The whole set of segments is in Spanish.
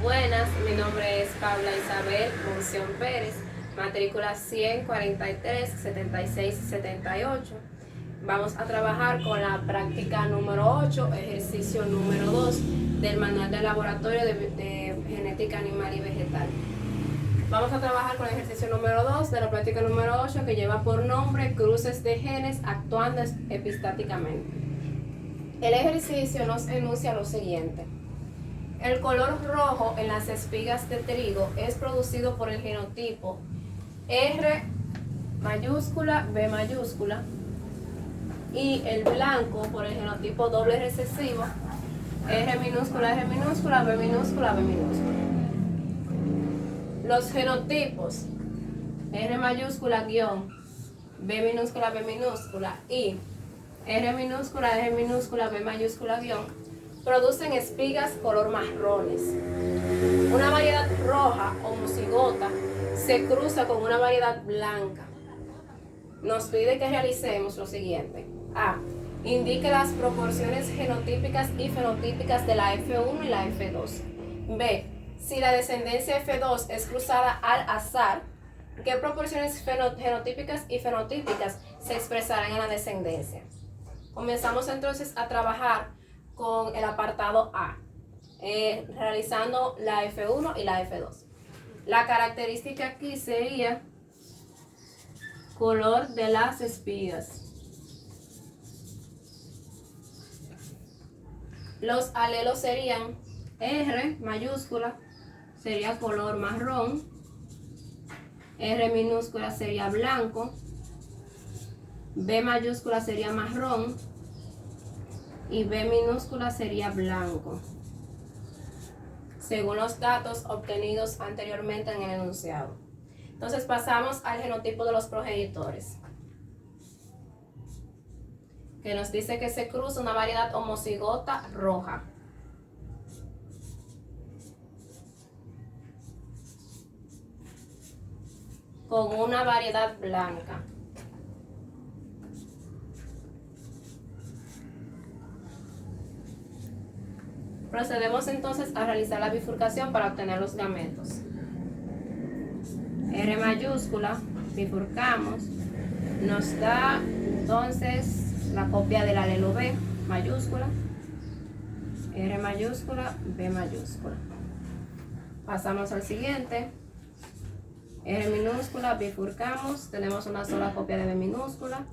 Buenas, mi nombre es Paula Isabel Monción Pérez, matrícula 143 76 78. Vamos a trabajar con la práctica número 8, ejercicio número 2 del manual de laboratorio de genética animal y vegetal. Vamos a trabajar con el ejercicio número 2 de la práctica número 8, que lleva por nombre cruces de genes actuando epistáticamente. El ejercicio nos enuncia lo siguiente. El color rojo en las espigas de trigo es producido por el genotipo R mayúscula, B mayúscula, y el blanco por el genotipo doble recesivo R minúscula, B minúscula, B minúscula. Los genotipos R mayúscula guión B minúscula, B minúscula y R minúscula, B mayúscula guión producen espigas color marrones. Una variedad roja homocigota se cruza con una variedad blanca. Nos pide que realicemos lo siguiente. A. Indique las proporciones genotípicas y fenotípicas de la F1 y la F2. B. Si la descendencia F2 es cruzada al azar, ¿qué proporciones genotípicas y fenotípicas se expresarán en la descendencia? Comenzamos entonces a trabajar con el apartado A, realizando la F1 y la F2. La característica aquí sería color de las espigas. Los alelos serían R mayúscula, sería color marrón, R minúscula sería blanco, B mayúscula sería marrón, y B minúscula sería blanco, según los datos obtenidos anteriormente en el enunciado. Entonces pasamos al genotipo de los progenitores, que nos dice que se cruza una variedad homocigota roja. Con una variedad blanca. Procedemos entonces a realizar la bifurcación para obtener los gametos. R mayúscula, bifurcamos, nos da entonces la copia del alelo B mayúscula, R mayúscula, B mayúscula. Pasamos al siguiente, R minúscula, bifurcamos, tenemos una sola copia de B minúscula,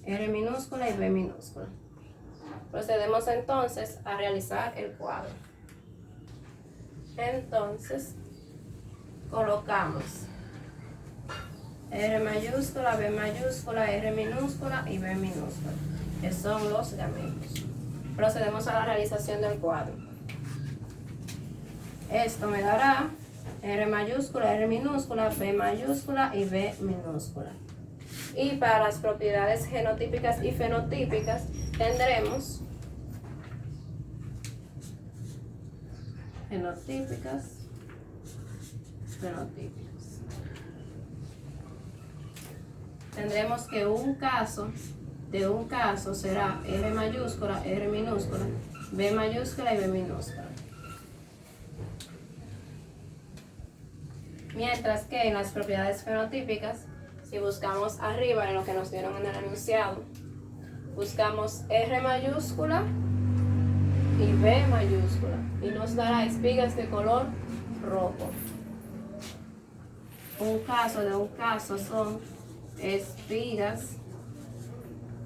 R minúscula y B minúscula. Procedemos entonces a realizar el cuadro. Entonces, colocamos R mayúscula, B mayúscula, R minúscula y B minúscula, que son los gametos. Procedemos a la realización del cuadro. Esto me dará R mayúscula, R minúscula, B mayúscula y B minúscula. Y para las propiedades genotípicas y fenotípicas tendremos genotípicas, fenotípicas. Tendremos que un caso será R mayúscula, R minúscula, B mayúscula y B minúscula. Mientras que en las propiedades fenotípicas, si buscamos arriba en lo que nos dieron en el enunciado, buscamos R mayúscula y B mayúscula y nos dará espigas de color rojo. Un caso son espigas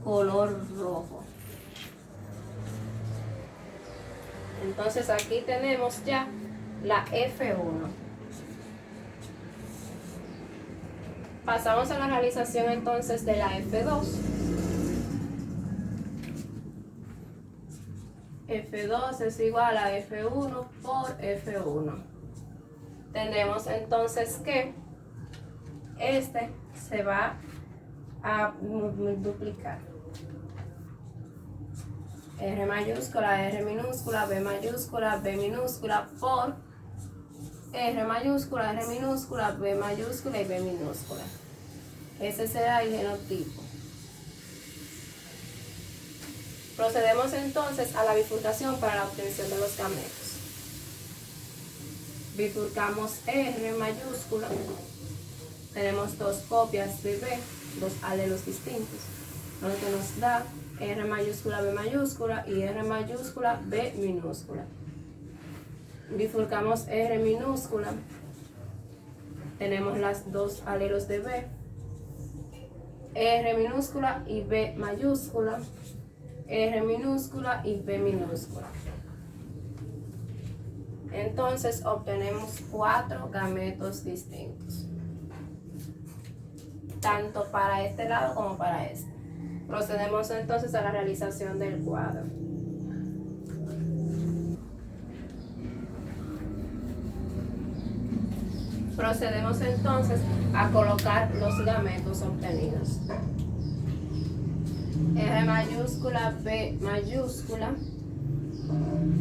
color rojo. Entonces aquí tenemos ya la F1. Pasamos a la realización entonces de la F2. F2 es igual a F1 por F1. Tendremos entonces que este se va a duplicar. R mayúscula, R minúscula, B mayúscula, B minúscula por R mayúscula, R minúscula, B mayúscula y B minúscula. Ese será el genotipo. Procedemos entonces a la bifurcación para la obtención de los gametos. Bifurcamos R mayúscula. Tenemos dos copias de B, dos alelos distintos, lo que nos da R mayúscula B mayúscula y R mayúscula B minúscula. Bifurcamos R minúscula. Tenemos las dos alelos de B, R minúscula y B mayúscula, R minúscula y B minúscula. Entonces obtenemos 4 gametos distintos, tanto para este lado como para este. Procedemos entonces a la realización del cuadro. Procedemos entonces a colocar los gametos obtenidos. R mayúscula B mayúscula,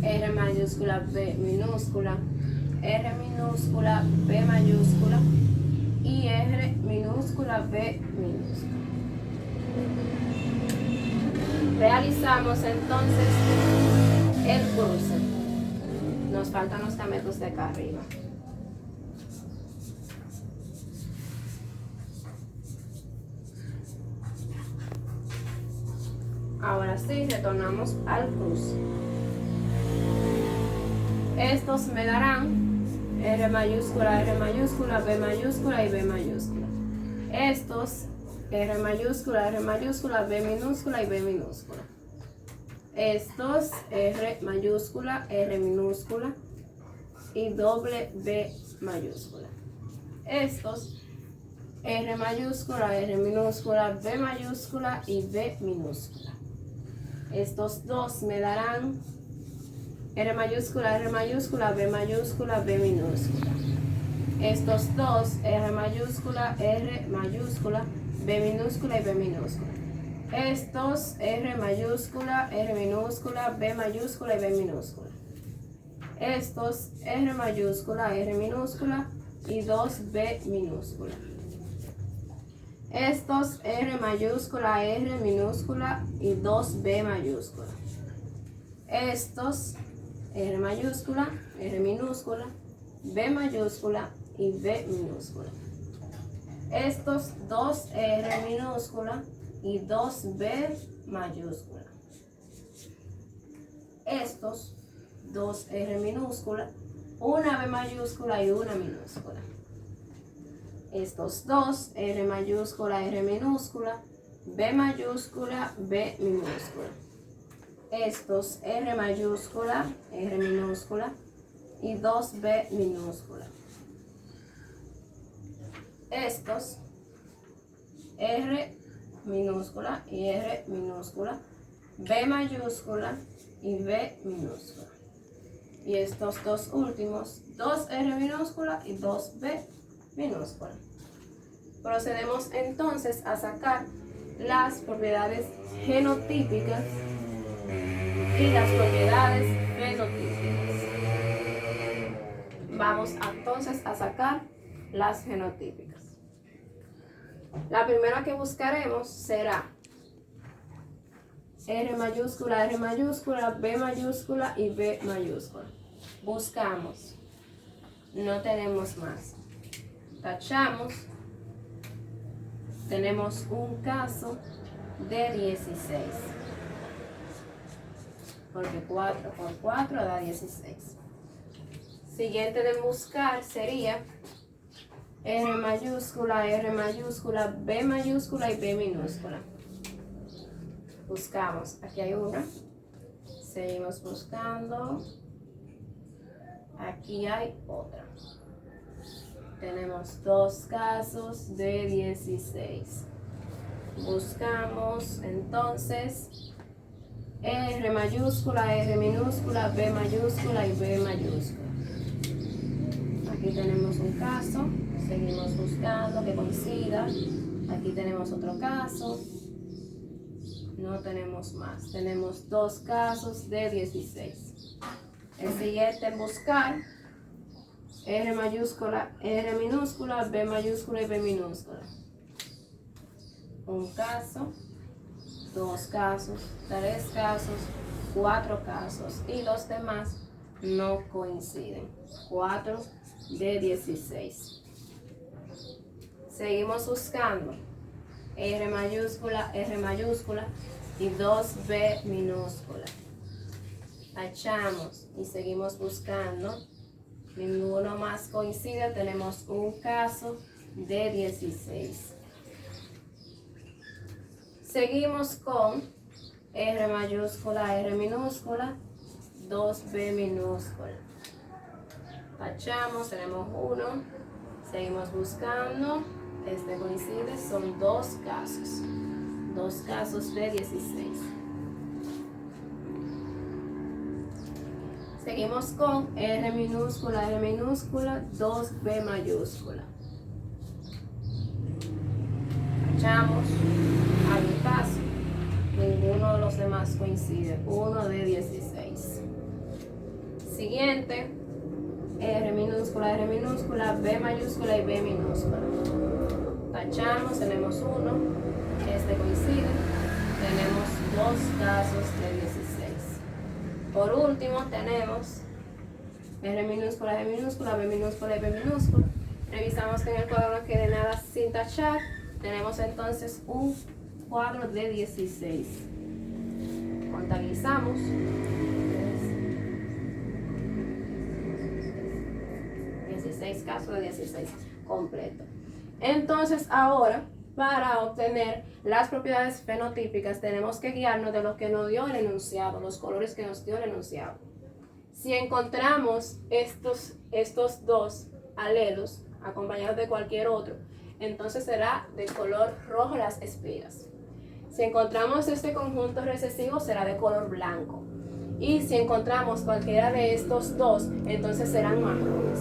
R mayúscula B minúscula, R minúscula B mayúscula y R minúscula B minúscula. Realizamos entonces el cruce. Nos faltan los gametos de acá arriba. Ahora sí, retornamos al cruce. Estos me darán R mayúscula, B mayúscula y B mayúscula. Estos R mayúscula, B minúscula y B minúscula. Estos R mayúscula, R minúscula y doble B mayúscula. Estos R mayúscula, R minúscula, B mayúscula y B minúscula. Estos dos me darán R mayúscula, B mayúscula, B minúscula. Estos dos R mayúscula, B minúscula y B minúscula. Estos R minúscula, B mayúscula y B minúscula. Estos R minúscula y 2B minúscula. Estos R minúscula y 2B mayúscula. Estos R minúscula, B mayúscula y B minúscula. Estos dos R minúscula y 2B mayúscula. Estos dos R minúscula, una B mayúscula y una minúscula. Estos dos R minúscula, B mayúscula, B minúscula. Estos R minúscula y 2B minúscula. Estos R minúscula y R minúscula, B mayúscula y B minúscula. Y estos dos últimos, 2R minúscula y 2B minúscula. Procedemos entonces a sacar las propiedades genotípicas y las propiedades fenotípicas. Vamos entonces a sacar las genotípicas. La primera que buscaremos será R mayúscula, B mayúscula y B mayúscula. Buscamos. No tenemos más. Tachamos. Tenemos un caso de 16. Porque 4 por 4 da 16. Siguiente de buscar sería R mayúscula, B mayúscula y B minúscula. Buscamos. Aquí hay una. Seguimos buscando. Aquí hay otra. Tenemos dos casos de 16. Buscamos entonces R mayúscula, B mayúscula y B mayúscula. Aquí tenemos un caso. Seguimos buscando que coincida. Aquí tenemos otro caso. No tenemos más. Tenemos dos casos de 16. El siguiente en buscar R mayúscula, B mayúscula y B minúscula. Un caso, dos casos, tres casos, cuatro casos y los demás no coinciden. 4 de 16. Seguimos buscando R mayúscula y 2B minúscula. Tachamos y seguimos buscando. Ninguno más coincide. Tenemos un caso de 16. Seguimos con R mayúscula, R minúscula, 2B minúscula. Tachamos, tenemos uno. Seguimos buscando. Este coincide, son dos casos. Dos casos de 16. Seguimos con R minúscula, 2B mayúscula. Tachamos, hay un caso. Ninguno de los demás coincide. 1 de 16. Siguiente. R minúscula, B mayúscula y B minúscula. Tachamos, tenemos uno. Este coincide. Tenemos dos casos de 16. Por último tenemos R minúscula, B minúscula y B minúscula. Revisamos que en el cuadro no quede nada sin tachar. Tenemos entonces un cuadro de 16. Contabilizamos. 16 casos de 16 completo. Entonces ahora, para obtener las propiedades fenotípicas, tenemos que guiarnos de lo que nos dio el enunciado, los colores que nos dio el enunciado. Si encontramos estos dos alelos acompañados de cualquier otro, entonces será de color rojo las espigas. Si encontramos este conjunto recesivo, será de color blanco. Y si encontramos cualquiera de estos dos, entonces serán marrones.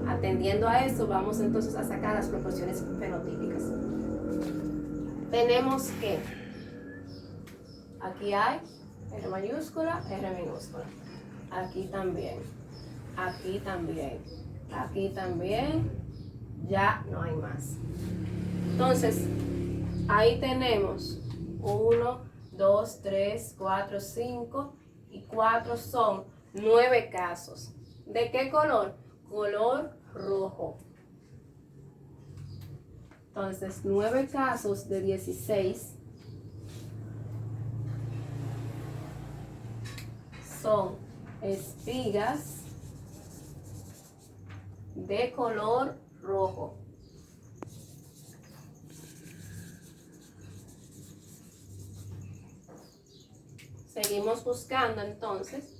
Atendiendo a eso, vamos entonces a sacar las proporciones fenotípicas. Tenemos que aquí hay R mayúscula, R minúscula. Aquí también. Aquí también. Aquí también. Ya no hay más. Entonces, ahí tenemos 1, 2, 3, 4, 5 y 4 son 9 casos. ¿De qué color? Color rojo. Entonces, 9 casos de 16 son espigas de color rojo. Seguimos buscando entonces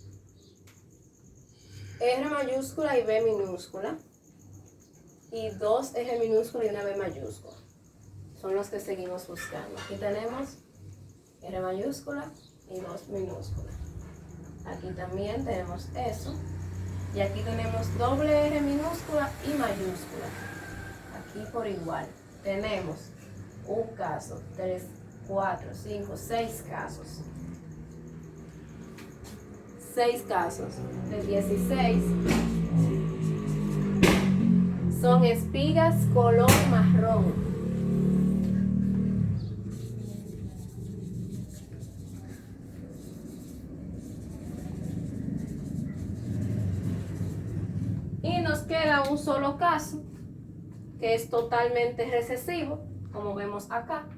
R mayúscula y B minúscula y 2 R minúscula y una B mayúscula. Son los que seguimos buscando. Aquí tenemos R mayúscula y 2 minúscula. Aquí también tenemos eso. Y aquí tenemos doble R minúscula y mayúscula. Aquí por igual. Tenemos un caso, 3, 4, 5, 6 casos. 6 casos de 16 son espigas color marrón. Y nos queda un solo caso que es totalmente recesivo, como vemos acá.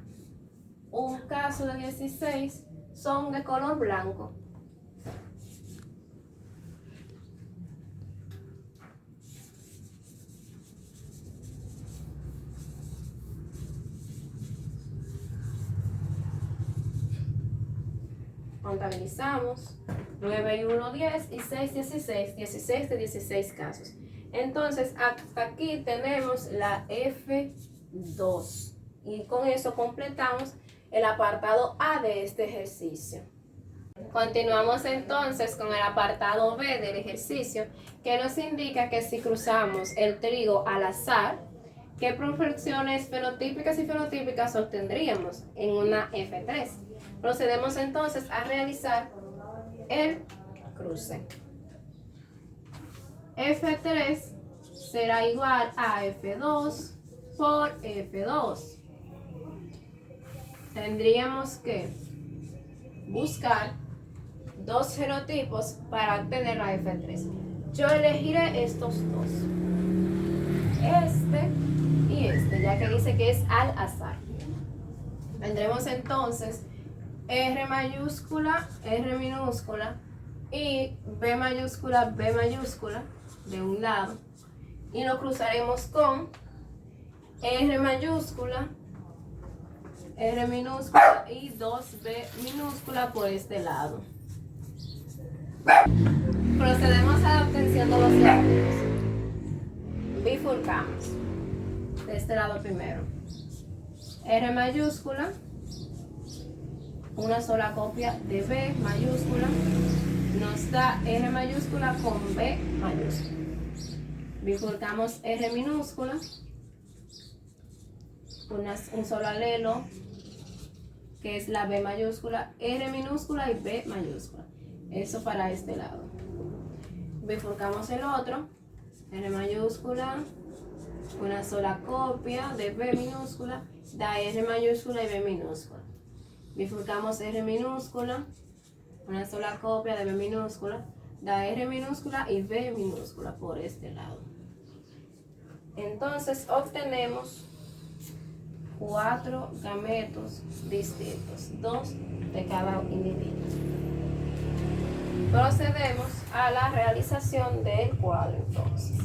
Un caso de 16 son de color blanco. Contabilizamos 9 y 1, 10 y 6, 16, 16 de 16 casos. Entonces, hasta aquí tenemos la F2 y con eso completamos el apartado A de este ejercicio. Continuamos entonces con el apartado B del ejercicio, que nos indica que si cruzamos el trigo al azar, ¿qué proporciones fenotípicas y fenotípicas obtendríamos en una F3? Procedemos entonces a realizar el cruce. F3 será igual a F2 por F2. Tendríamos que buscar dos genotipos para obtener la F3. Yo elegiré estos dos. Este y este, ya que dice que es al azar. Tendremos entonces R mayúscula, R minúscula y B mayúscula de un lado. Y lo cruzaremos con R mayúscula, R minúscula y 2B minúscula por este lado. Procedemos a la obtención de los gráficos. Bifurcamos. De este lado primero. R mayúscula, una sola copia de B mayúscula, nos da R mayúscula con B mayúscula. Bifurcamos R minúscula, un solo alelo, que es la B mayúscula, R minúscula y B mayúscula. Eso para este lado. Bifurcamos el otro, R mayúscula, una sola copia de B minúscula, da R mayúscula y B minúscula. Bifurcamos R minúscula, una sola copia de B minúscula, da R minúscula y B minúscula por este lado. Entonces obtenemos 4 gametos distintos, 2 de cada individuo. Procedemos a la realización del cuadro entonces.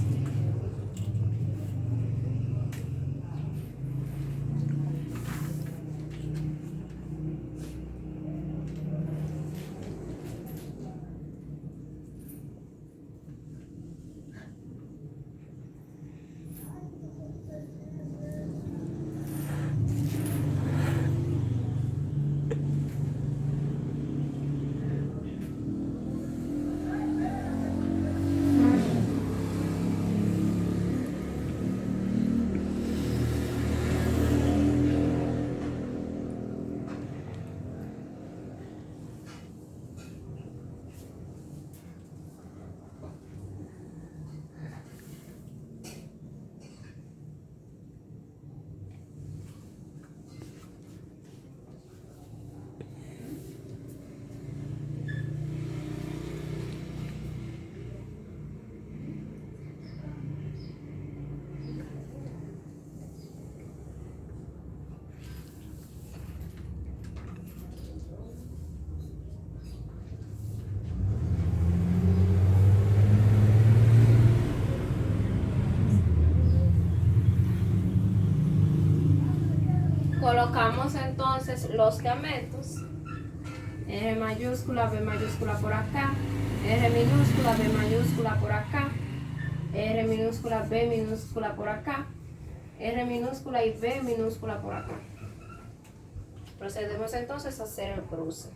Colocamos entonces los gametos, R mayúscula, B mayúscula por acá, R minúscula, B mayúscula por acá, R minúscula, B minúscula por acá, R minúscula y B minúscula por acá. Procedemos entonces a hacer el cruce.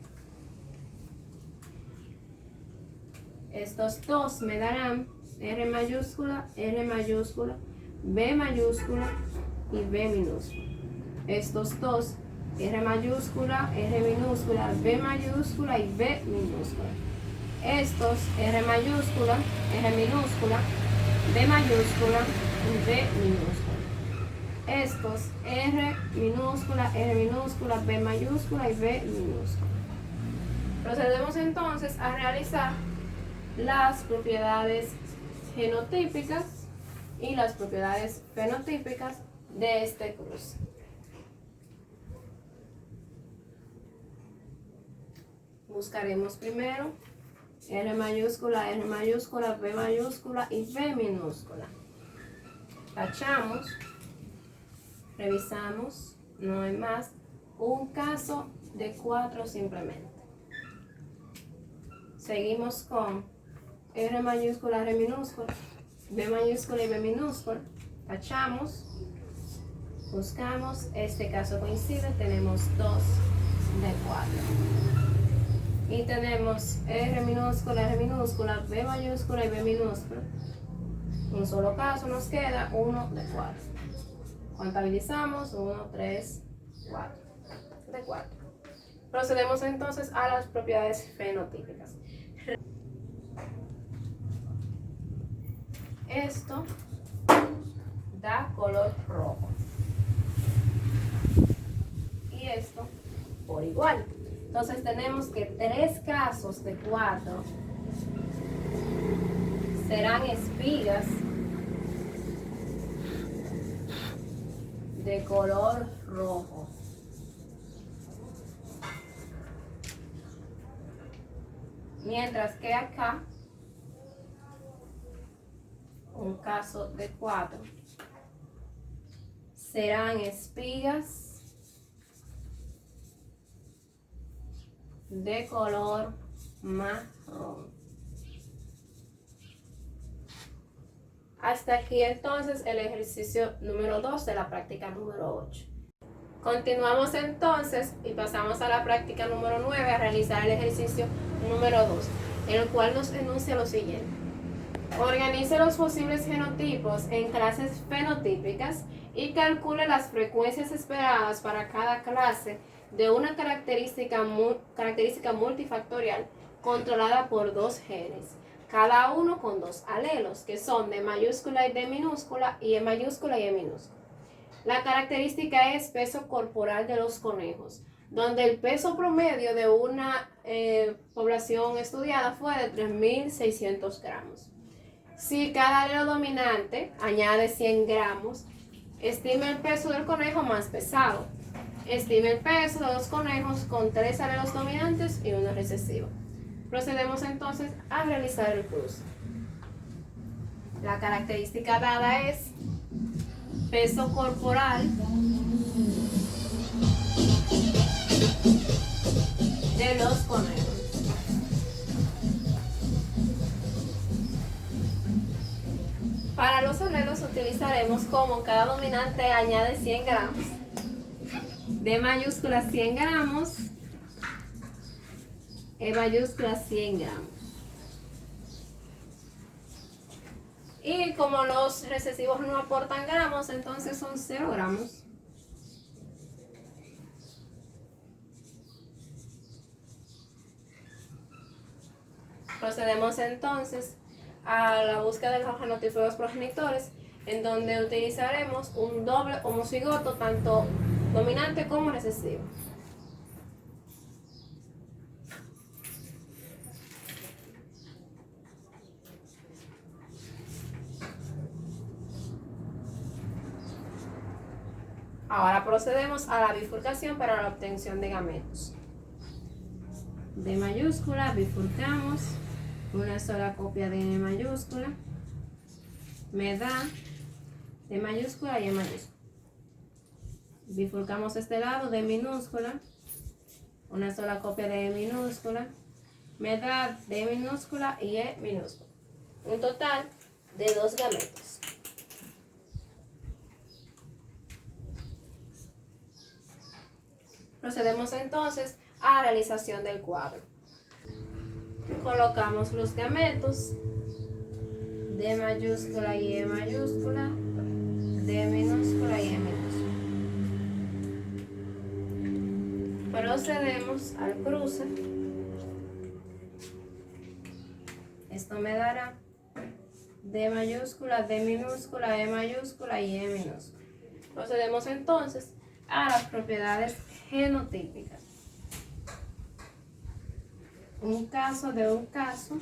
Estos dos me darán R mayúscula, B mayúscula y B minúscula. Estos dos, R mayúscula, R minúscula, B mayúscula y B minúscula. Estos, R mayúscula, R minúscula, B mayúscula y B minúscula. Estos, R minúscula, B mayúscula y B minúscula. Procedemos entonces a realizar las propiedades genotípicas y las propiedades fenotípicas de este cruce. Buscaremos primero R mayúscula, B mayúscula y B minúscula. Tachamos, revisamos, no hay más. Un caso de 4 simplemente. Seguimos con R mayúscula, R minúscula, B mayúscula y B minúscula. Tachamos, buscamos, este caso coincide, tenemos 2 de 4. Y tenemos R minúscula, B mayúscula y B minúscula. Un solo caso nos queda 1 de 4. Contabilizamos 1, 3, 4 de 4. Procedemos entonces a las propiedades fenotípicas. Esto da color rojo. Y esto por igual. Entonces tenemos que 3 casos de 4 serán espigas de color rojo. Mientras que acá, un caso de 4 serán espigas de color marrón. Hasta aquí entonces el ejercicio número 2 de la práctica número 8. Continuamos entonces y pasamos a la práctica número 9 a realizar el ejercicio número 2, en el cual nos enuncia lo siguiente. Organice los posibles genotipos en clases fenotípicas y calcule las frecuencias esperadas para cada clase de una característica multifactorial controlada por 2 genes, cada uno con 2 alelos, que son D mayúscula y D minúscula y E mayúscula y E minúscula. La característica es peso corporal de los conejos, donde el peso promedio de una población estudiada fue de 3.600 gramos. Si cada alelo dominante añade 100 gramos, estime el peso del conejo más pesado. Estime el peso de los conejos con 3 alelos dominantes y 1 recesivo. Procedemos entonces a realizar el cruce. La característica dada es peso corporal de los conejos. Para los alelos utilizaremos como cada dominante añade 100 gramos, D mayúscula 100 gramos, E mayúscula 100 gramos. Y como los recesivos no aportan gramos, entonces son 0 gramos. Procedemos entonces a la búsqueda de los genotipos de los progenitores, en donde utilizaremos un doble homocigoto, tanto dominante como recesivo. Ahora procedemos a la bifurcación para la obtención de gametos. D mayúscula, bifurcamos, una sola copia de E mayúscula, me da D mayúscula y E mayúscula. Bifurcamos este lado, D minúscula, una sola copia de E minúscula, me da D minúscula y E minúscula. Un total de 2 gametos. Procedemos entonces a la realización del cuadro. Colocamos los gametos, D mayúscula y E mayúscula, D minúscula y E minúscula. Procedemos al cruce. Esto me dará D mayúscula, D minúscula, E mayúscula y E minúscula. Procedemos entonces a las propiedades genotípicas. Un caso de un caso.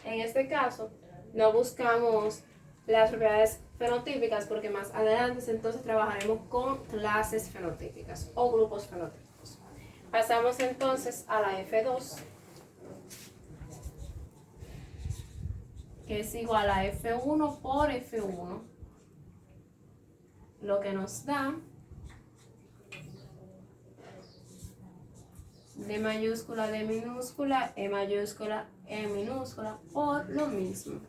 En este caso, no buscamos las propiedades fenotípicas porque más adelante entonces trabajaremos con clases fenotípicas o grupos fenotípicos. Pasamos entonces a la F2, que es igual a F1 por F1, lo que nos da D mayúscula, D minúscula, E mayúscula, E minúscula, por lo mismo.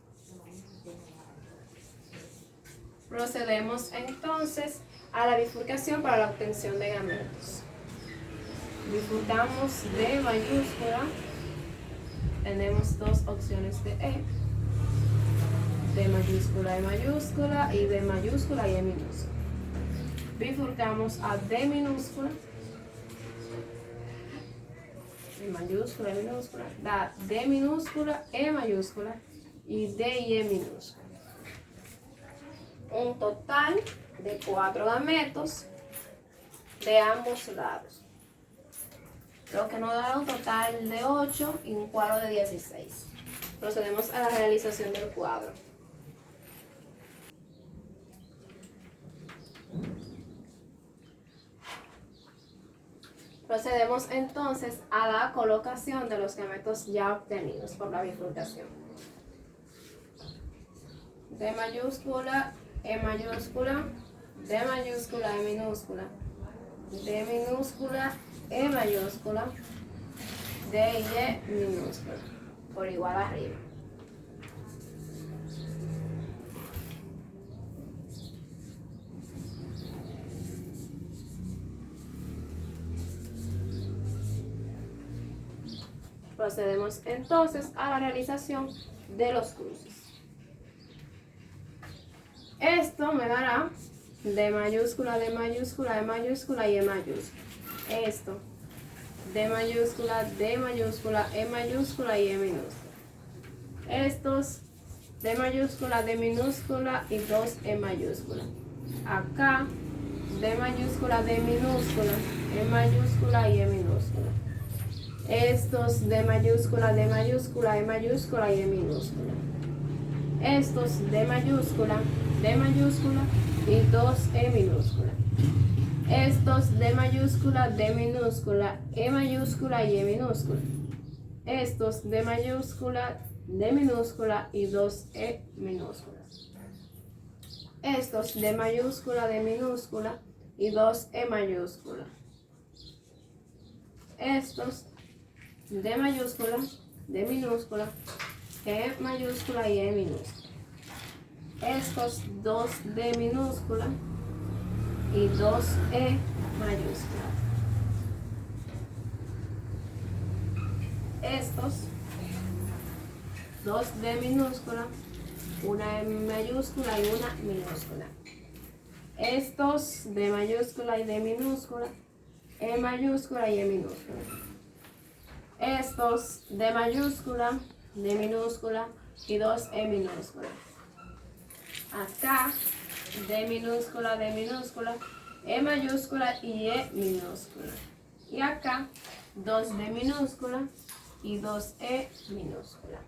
Procedemos entonces a la bifurcación para la obtención de gametos. Bifurcamos D mayúscula, tenemos 2 opciones de E, D mayúscula, E mayúscula y D mayúscula y E minúscula. Bifurcamos a D minúscula, E mayúscula, E minúscula, da D minúscula, E mayúscula y D y E minúscula. Un total de 4 gametos de ambos lados, lo que nos da un total de 8 y un cuadro de 16. Procedemos a la realización del cuadro. Procedemos entonces a la colocación de los gametos ya obtenidos por la bifurcación. D mayúscula, E mayúscula, D mayúscula, E minúscula, D minúscula, E mayúscula, D y E minúscula, por igual arriba. Procedemos entonces a la realización de los cruces. Esto me dará D mayúscula, D mayúscula, E mayúscula y E mayúscula. Esto, D mayúscula, D mayúscula, E mayúscula y E minúscula. Estos, D mayúscula, D minúscula y 2 E mayúscula. Acá, D mayúscula, D minúscula, E mayúscula y E minúscula. Estos, D mayúscula, D mayúscula, E mayúscula y E minúscula. Estos, D mayúscula, D mayúscula y 2 E minúscula. Estos, D mayúscula, D minúscula, E mayúscula y E minúscula. Estos, D mayúscula, D minúscula y 2 E minúsculas. Estos, D mayúscula, D minúscula y 2 E mayúscula. Estos, D mayúscula, D minúscula, E mayúscula y E minúscula. Estos 2 D minúscula y 2 E mayúscula. Estos 2 D minúscula, una E mayúscula y una minúscula. Estos D mayúscula y D minúscula, E mayúscula y E minúscula. Estos D mayúscula, D minúscula y 2 E minúscula. Acá D minúscula, D minúscula, E mayúscula y E minúscula. Y acá 2 D minúscula y 2 E minúscula.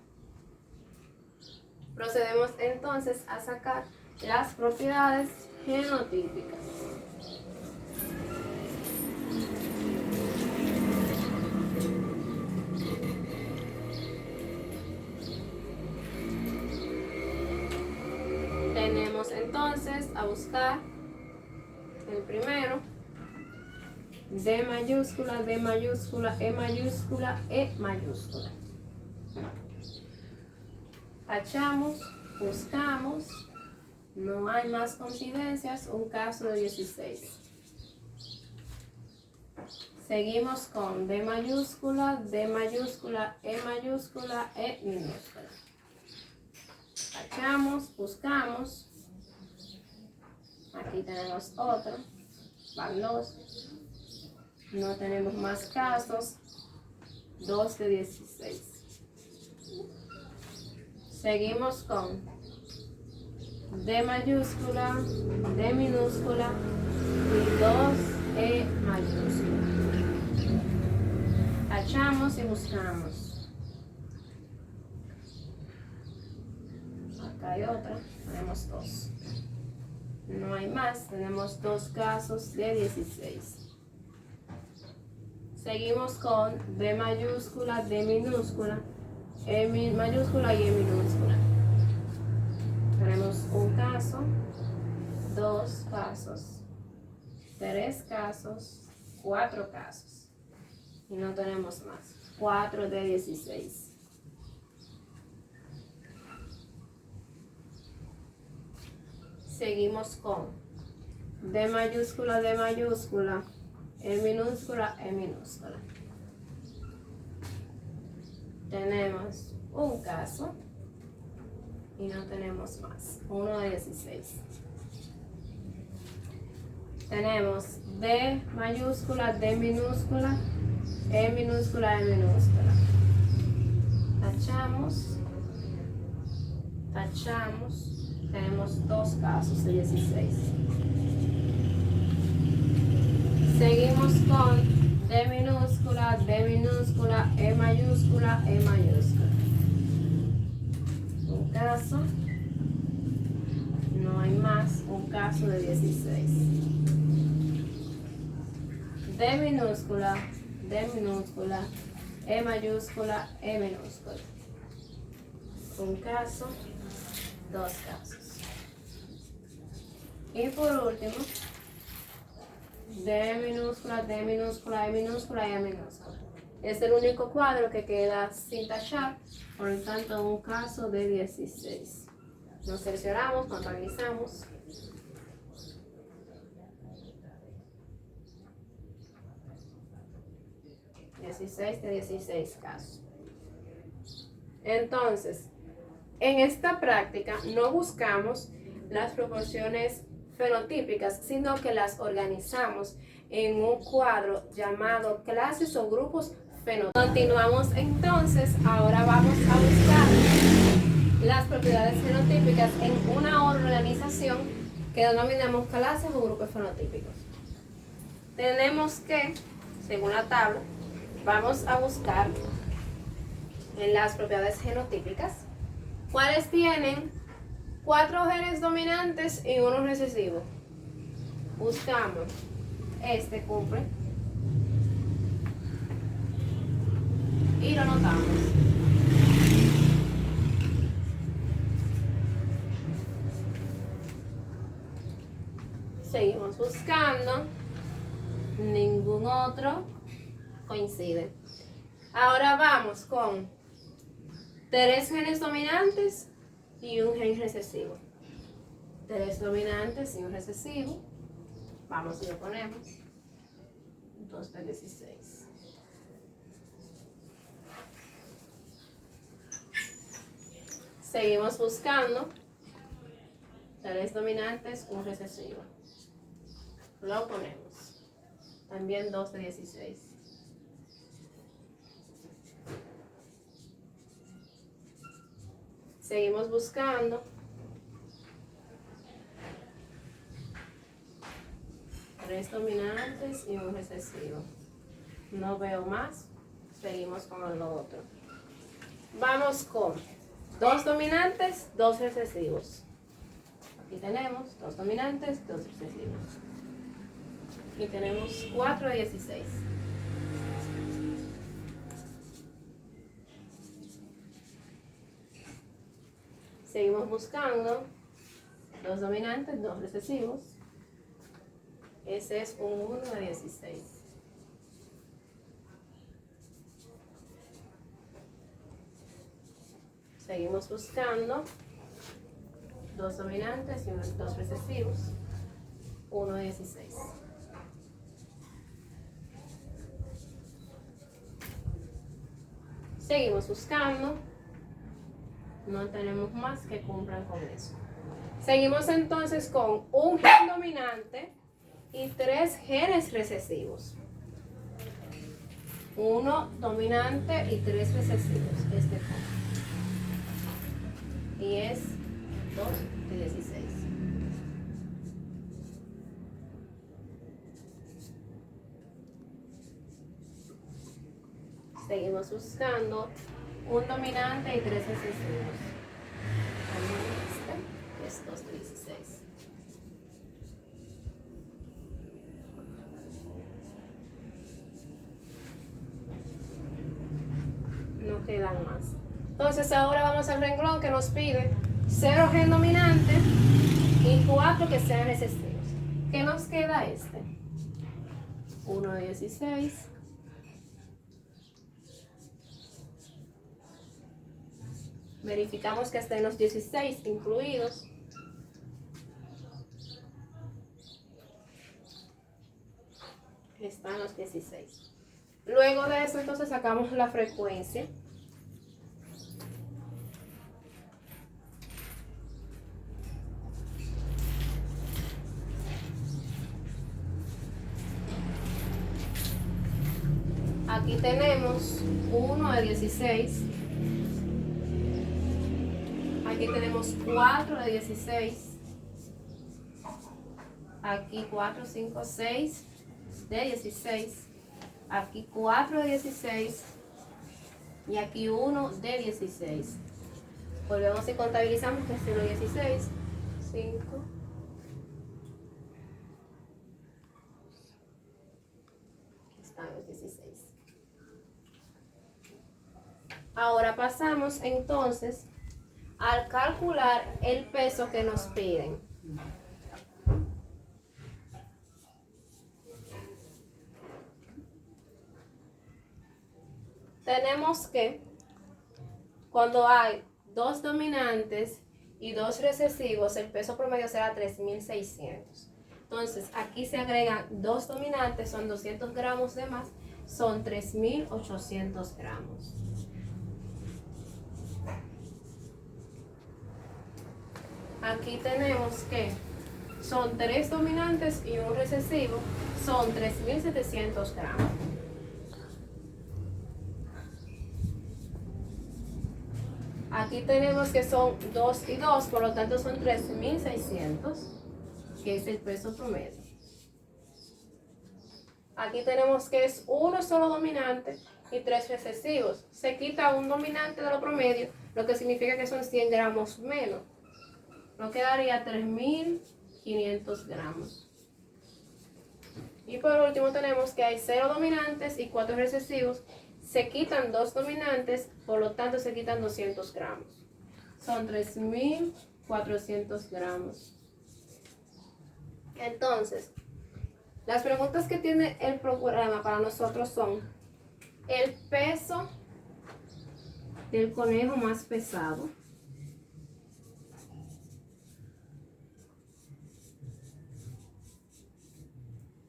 Procedemos entonces a sacar las propiedades genotípicas. Tenemos entonces a buscar el primero, D mayúscula, D mayúscula, E mayúscula, E mayúscula. Tachamos, buscamos, no hay más coincidencias, un caso de 16. Seguimos con D mayúscula, D mayúscula, E mayúscula, E minúscula. Tachamos, buscamos. Aquí tenemos otro. Van 2. No tenemos más casos. 2 de 16. Seguimos con D mayúscula, D minúscula y 2 E mayúscula. Tachamos y buscamos. Acá hay otra, tenemos 2. No hay más, tenemos 2 casos de 16. Seguimos con D mayúscula, D minúscula, E mayúscula y E minúscula. Tenemos un caso, 2 casos, 3 casos, 4 casos. Y no tenemos más. 4 de 16. Seguimos con D mayúscula, D mayúscula, E minúscula, E minúscula. Tenemos un caso y no tenemos más. 1 de 16. Tenemos D mayúscula, D minúscula, E minúscula, E minúscula. Tachamos, tachamos. Tenemos 2 casos de 16. Seguimos con D minúscula, D minúscula, E mayúscula, E mayúscula. Un caso, no hay más, un caso de 16. D minúscula, D minúscula, E mayúscula, E minúscula. Un caso, dos casos. Y por último, D minúscula, D minúscula, E minúscula, E minúscula. Es el único cuadro que queda sin tachar, por lo tanto un caso de 16. Nos cercioramos, contabilizamos. De 16 casos. Entonces, en esta práctica no buscamos las proporciones fenotípicas, sino que las organizamos en un cuadro llamado clases o grupos fenotípicos. Continuamos entonces, ahora vamos a buscar las propiedades fenotípicas en una organización que denominamos clases o grupos fenotípicos. Tenemos que, según la tabla, vamos a buscar en las propiedades genotípicas cuáles tienen 4 genes dominantes y 1 recesivo. Buscamos, este cumple y lo notamos. Seguimos buscando, ningún otro coincide. Ahora vamos con 3 genes dominantes y un gen recesivo. 3 dominantes y un recesivo. Vamos y lo ponemos. 2 de 16. Seguimos buscando 3 dominantes, un recesivo. Lo ponemos. También 2 de 16. Seguimos buscando 3 dominantes y un recesivo. No veo más. Seguimos con lo otro. Vamos con 2 dominantes, 2 recesivos. Aquí tenemos 2 dominantes, 2 recesivos. Y tenemos 4 de 16. Seguimos buscando 2 dominantes, 2 recesivos. Ese es un 1 de 16. Seguimos buscando 2 dominantes y 2 recesivos. 1 de 16. Seguimos buscando. No tenemos más que cumplan con eso. Seguimos entonces con un gen dominante y 3 genes recesivos. 1 dominante y 3 recesivos. Este caso. Y es 2 de 16. Seguimos buscando un dominante y 3 recesivos. También este, que es 2 de 16. No quedan más. Entonces ahora vamos al renglón que nos pide 0 gen dominante y 4 que sean recesivos. ¿Qué nos queda este? 1 de 16. Verificamos que estén los 16 incluidos. Están los 16. Luego de eso, entonces sacamos la frecuencia. Aquí tenemos 1 de 16. Aquí tenemos 4 de 16. Aquí 4, 5, 6, de 16, aquí 4 de 16 y aquí 1 de 16. Volvemos y contabilizamos que es 0 de 16, 5, aquí están los 16. Ahora pasamos entonces al calcular el peso que nos piden. Tenemos que, cuando hay 2 dominantes y 2 recesivos, el peso promedio será 3.600. Entonces, aquí se agregan 2 dominantes, son 200 gramos de más, son 3.800 gramos. Aquí tenemos que son 3 dominantes y un recesivo, son 3.700 gramos. Aquí tenemos que son 2 y 2, por lo tanto son 3.600, que es el peso promedio. Aquí tenemos que es uno solo dominante y 3 recesivos. Se quita un dominante de lo promedio, lo que significa que son 100 gramos menos. Nos quedaría 3.500 gramos. Y por último tenemos que hay 0 dominantes y 4 recesivos. Se quitan 2 dominantes, por lo tanto se quitan 200 gramos. Son 3.400 gramos. Entonces, las preguntas que tiene el programa para nosotros son el peso del conejo más pesado,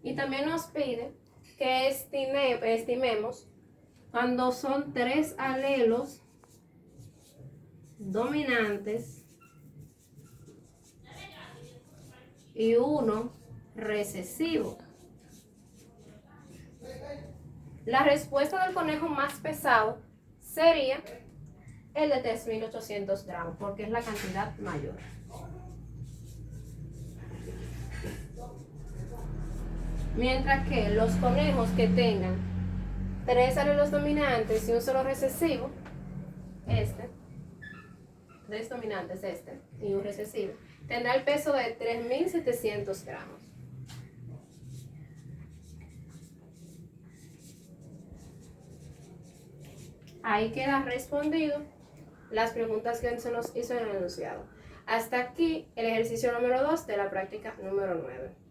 y también nos pide que estimemos cuando son 3 alelos dominantes y 1 recesivo. La respuesta del conejo más pesado sería el de 3.800 gramos, porque es la cantidad mayor. Mientras que los conejos que tengan 3 alelos dominantes y un solo recesivo, 3 dominantes y un recesivo, tendrá el peso de 3.700 gramos. Ahí queda respondido las preguntas que se nos hizo en el enunciado. Hasta aquí el ejercicio número 2 de la práctica número 9.